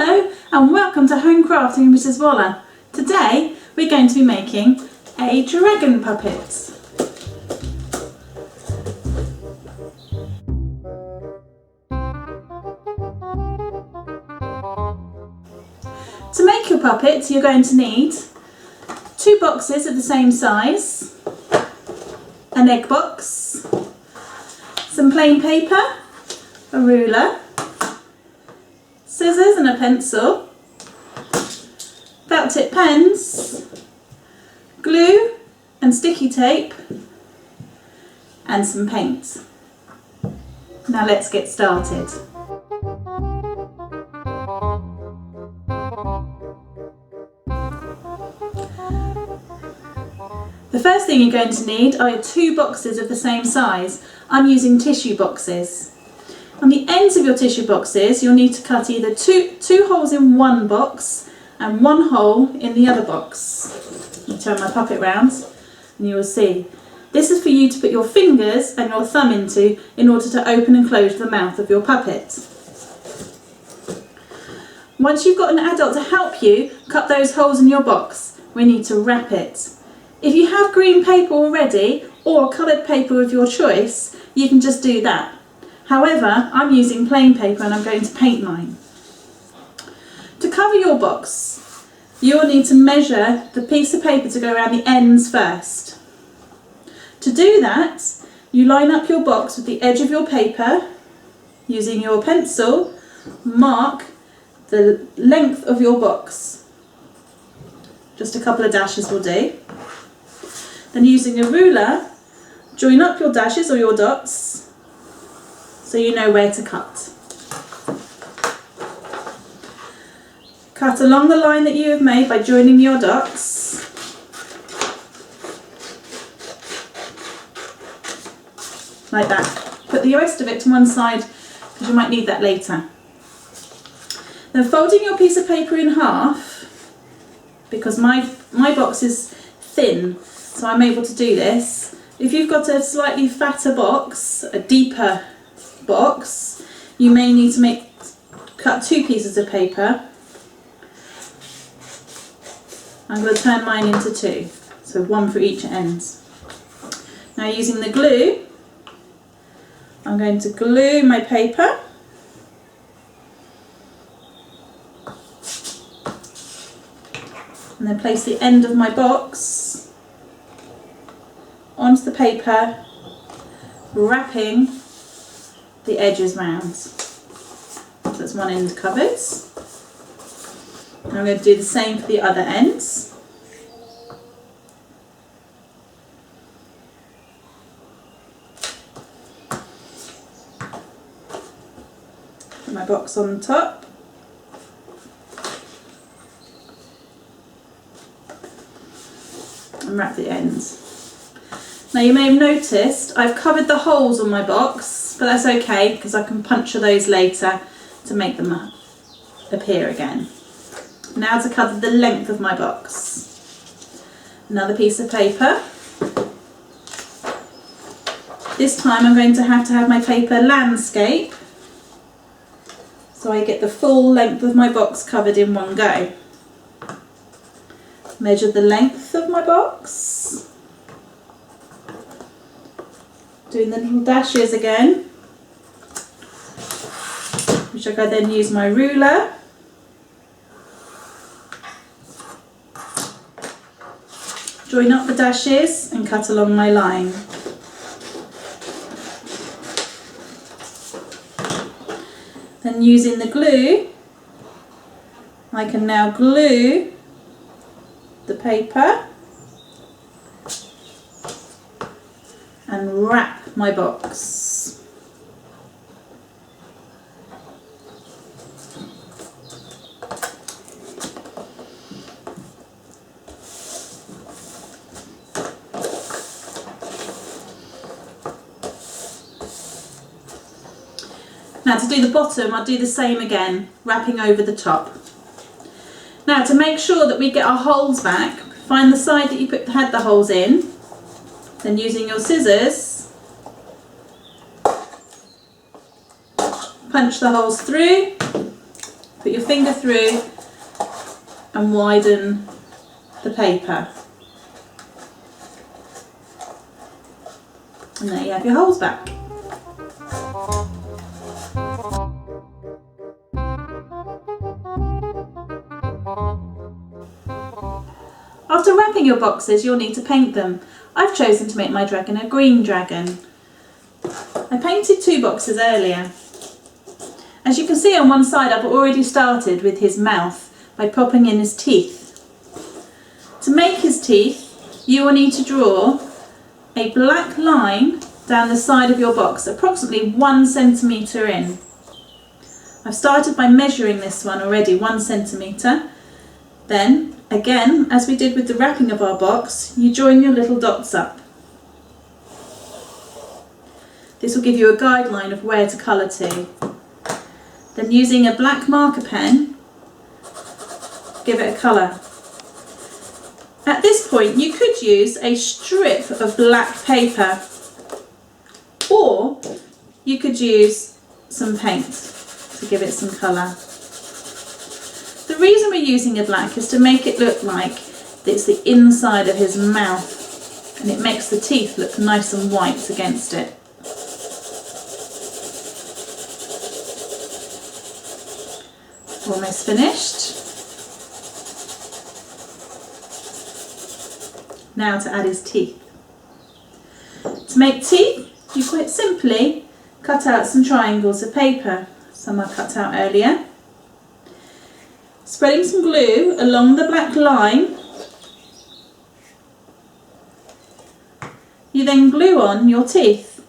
Hello and welcome to Home Crafting with Mrs. Waller. Today we're going to be making a dragon puppet. To make your puppet you're going to need 2 boxes of the same size, an egg box, some plain paper, a ruler, scissors and a pencil, felt tip pens, glue and sticky tape, and some paint. Now let's get started. The first thing you're going to need are 2 boxes of the same size. I'm using tissue boxes. On the ends of your tissue boxes you'll need to cut either two holes in one box and 1 hole in the other box. I'll turn my puppet round and you will see. This is for you to put your fingers and your thumb into in order to open and close the mouth of your puppet. Once you've got an adult to help you cut those holes in your box, we need to wrap it. If you have green paper already or coloured paper of your choice, you can just do that. However, I'm using plain paper and I'm going to paint mine. To cover your box, you will need to measure the piece of paper to go around the ends first. To do that, you line up your box with the edge of your paper, using your pencil, mark the length of your box. Just a couple of dashes will do. Then using a ruler, join up your dashes or your dots so you know where to cut. Cut along the line that you have made by joining your dots. Like that. Put the rest of it to one side because you might need that later. Then folding your piece of paper in half, because my box is thin, so I'm able to do this. If you've got a slightly fatter box, a deeper box, you may need to cut 2 pieces of paper. I'm going to turn mine into 2, so 1 for each end. Now using the glue, I'm going to glue my paper. And then place the end of my box onto the paper, wrapping the edges round. So that's one end covered. And I'm going to do the same for the other ends. Put my box on top. And wrap the ends. Now you may have noticed I've covered the holes on my box, but that's okay because I can puncture those later to make them appear again. Now to cover the length of my box. Another piece of paper. This time I'm going to have my paper landscape so I get the full length of my box covered in one go. Measure the length of my box. Doing the little dashes again, which I can then use my ruler. Join up the dashes and cut along my line. Then using the glue, I can now glue the paper and wrap my box. Now to do the bottom, I'll do the same again, wrapping over the top. Now to make sure that we get our holes back, find the side that you had the holes in, then using your scissors, punch the holes through Put your finger through and widen the paper. And there you have your holes back. After wrapping your boxes, you'll need to paint them. I've chosen to make my dragon a green dragon. I painted 2 boxes earlier. As you can see on one side, I've already started with his mouth by popping in his teeth. To make his teeth, you will need to draw a black line down the side of your box, approximately 1 centimetre in. I've started by measuring this one already, 1 centimetre. Then, again, as we did with the wrapping of our box, you join your little dots up. This will give you a guideline of where to colour to. Then using a black marker pen, give it a colour. At this point you could use a strip of black paper, or you could use some paint to give it some colour. The reason we're using a black is to make it look like it's the inside of his mouth, and it makes the teeth look nice and white against it. Almost finished. Now to add his teeth. To make teeth, you quite simply cut out some triangles of paper. Some I cut out earlier. Spreading some glue along the black line, you then glue on your teeth.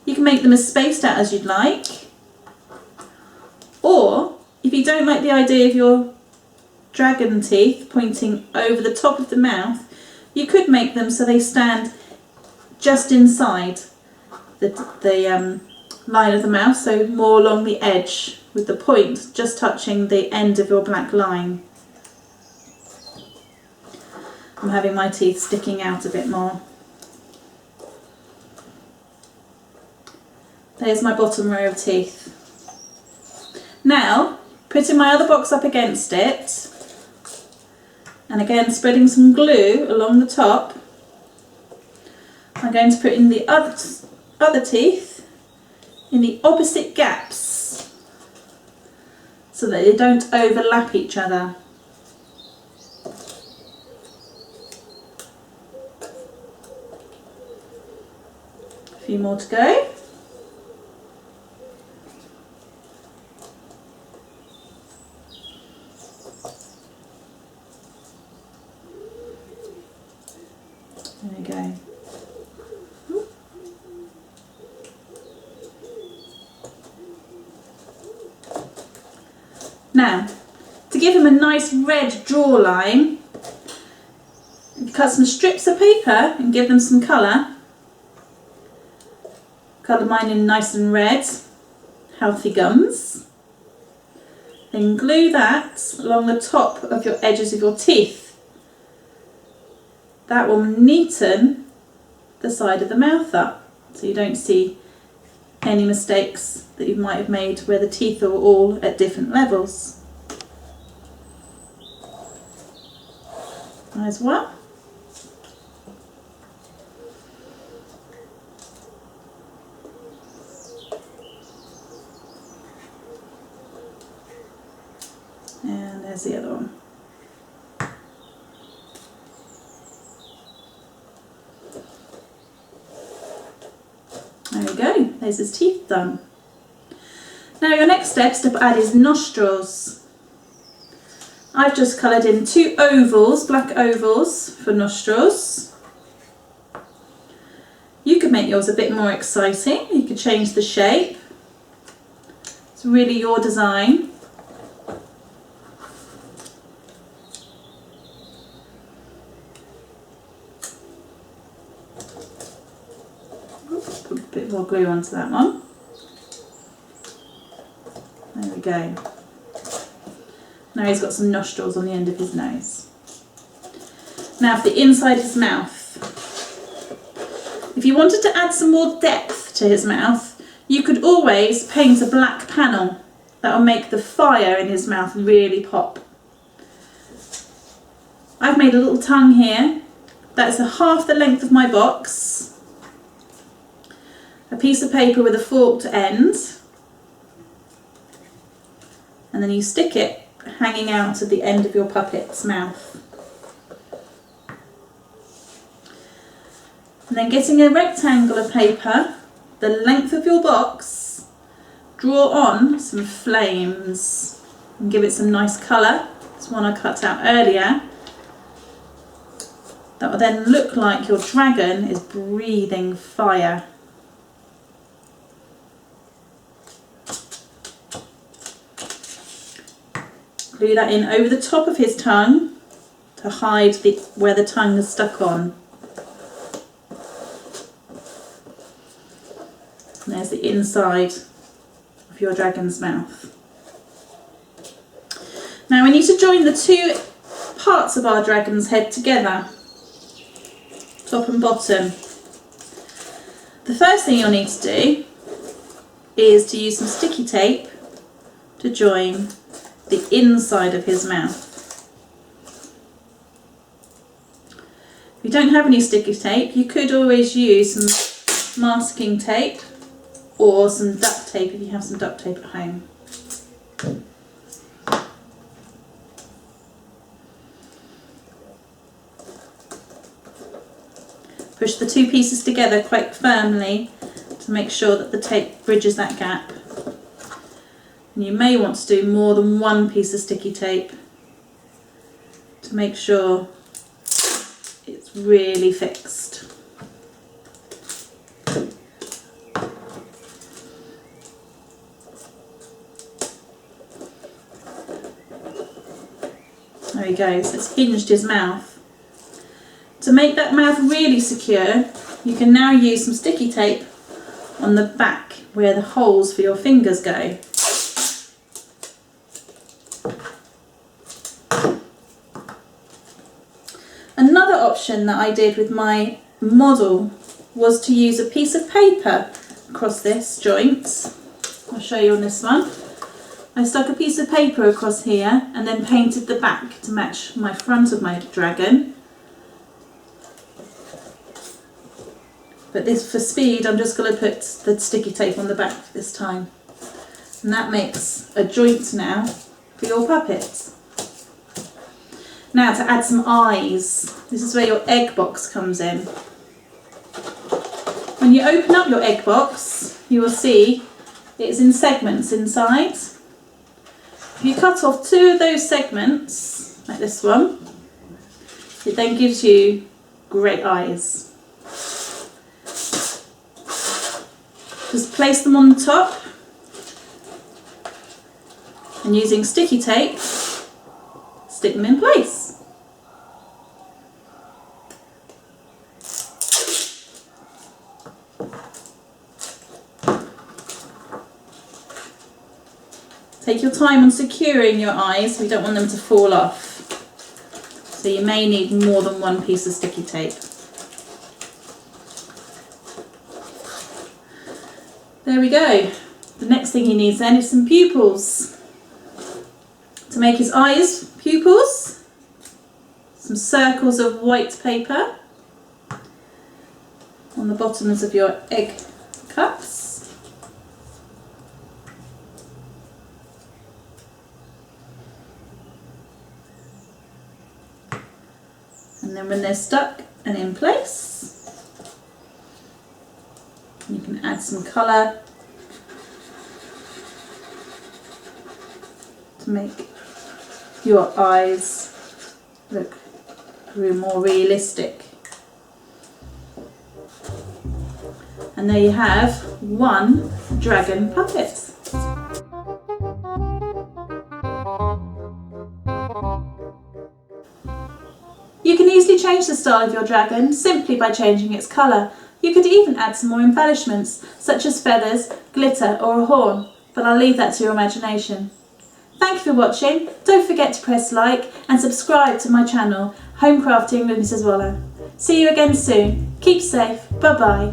You can make them as spaced out as you'd like, or if you don't like the idea of your dragon teeth pointing over the top of the mouth, you could make them so they stand just inside the line of the mouth, so more along the edge, with the point just touching the end of your black line. I'm having my teeth sticking out a bit more. There's my bottom row of teeth. Now, putting my other box up against it, and again spreading some glue along the top, I'm going to put in the other teeth in the opposite gaps so that they don't overlap each other. A few more to go. There we go. Now, to give him a nice red jawline, cut some strips of paper and give them some colour. Colour mine in nice and red, healthy gums. Then glue that along the top of your edges of your teeth. That will neaten the side of the mouth up, so you don't see any mistakes that you might have made where the teeth are all at different levels. As well. And there's the other one. There we go, there's his teeth done. Now your next step is to add his nostrils. I've just coloured in 2 ovals, black ovals for nostrils. You could make yours a bit more exciting, you could change the shape. It's really your design. Put a bit more glue onto that one. There we go. Now he's got some nostrils on the end of his nose. Now for the inside of his mouth. If you wanted to add some more depth to his mouth, you could always paint a black panel That'll make the fire in his mouth really pop. I've made a little tongue here. That's half the length of my box. A piece of paper with a forked end. And then you stick it hanging out at the end of your puppet's mouth. And then getting a rectangle of paper, the length of your box, draw on some flames and give it some nice colour. This one I cut out earlier. That will then look like your dragon is breathing fire. Glue that in over the top of his tongue to hide where the tongue is stuck on. And there's the inside of your dragon's mouth. Now we need to join the two parts of our dragon's head together, top and bottom. The first thing you'll need to do is to use some sticky tape to join the inside of his mouth. If you don't have any sticky tape, you could always use some masking tape or some duct tape if you have some duct tape at home. Push the two pieces together quite firmly to make sure that the tape bridges that gap. And you may want to do more than one piece of sticky tape to make sure it's really fixed. There he goes, it's hinged his mouth. To make that mouth really secure, you can now use some sticky tape on the back where the holes for your fingers go. Another option that I did with my model was to use a piece of paper across this joint. I'll show you on this one. I stuck a piece of paper across here and then painted the back to match my front of my dragon. But this, for speed, I'm just going to put the sticky tape on the back this time. And that makes a joint now for your puppet. Now to add some eyes. This is where your egg box comes in. When you open up your egg box, you will see it's in segments inside. If you cut off two of those segments, like this one, it then gives you great eyes. Just place them on the top and using sticky tape, stick them in place. Take your time on securing your eyes, we don't want them to fall off. So you may need more than one piece of sticky tape. There we go. The next thing he needs then is some pupils. To make his eyes pupils, some circles of white paper on the bottoms of your egg cups. And then when they're stuck and in place, you can add some colour to make your eyes look more realistic. And there you have one dragon puppet. You can easily change the style of your dragon simply by changing its colour. You could even add some more embellishments, such as feathers, glitter or a horn, but I'll leave that to your imagination. Thank you for watching. Don't forget to press like and subscribe to my channel, Home Crafting with Mrs. Waller. See you again soon. Keep safe. Bye bye.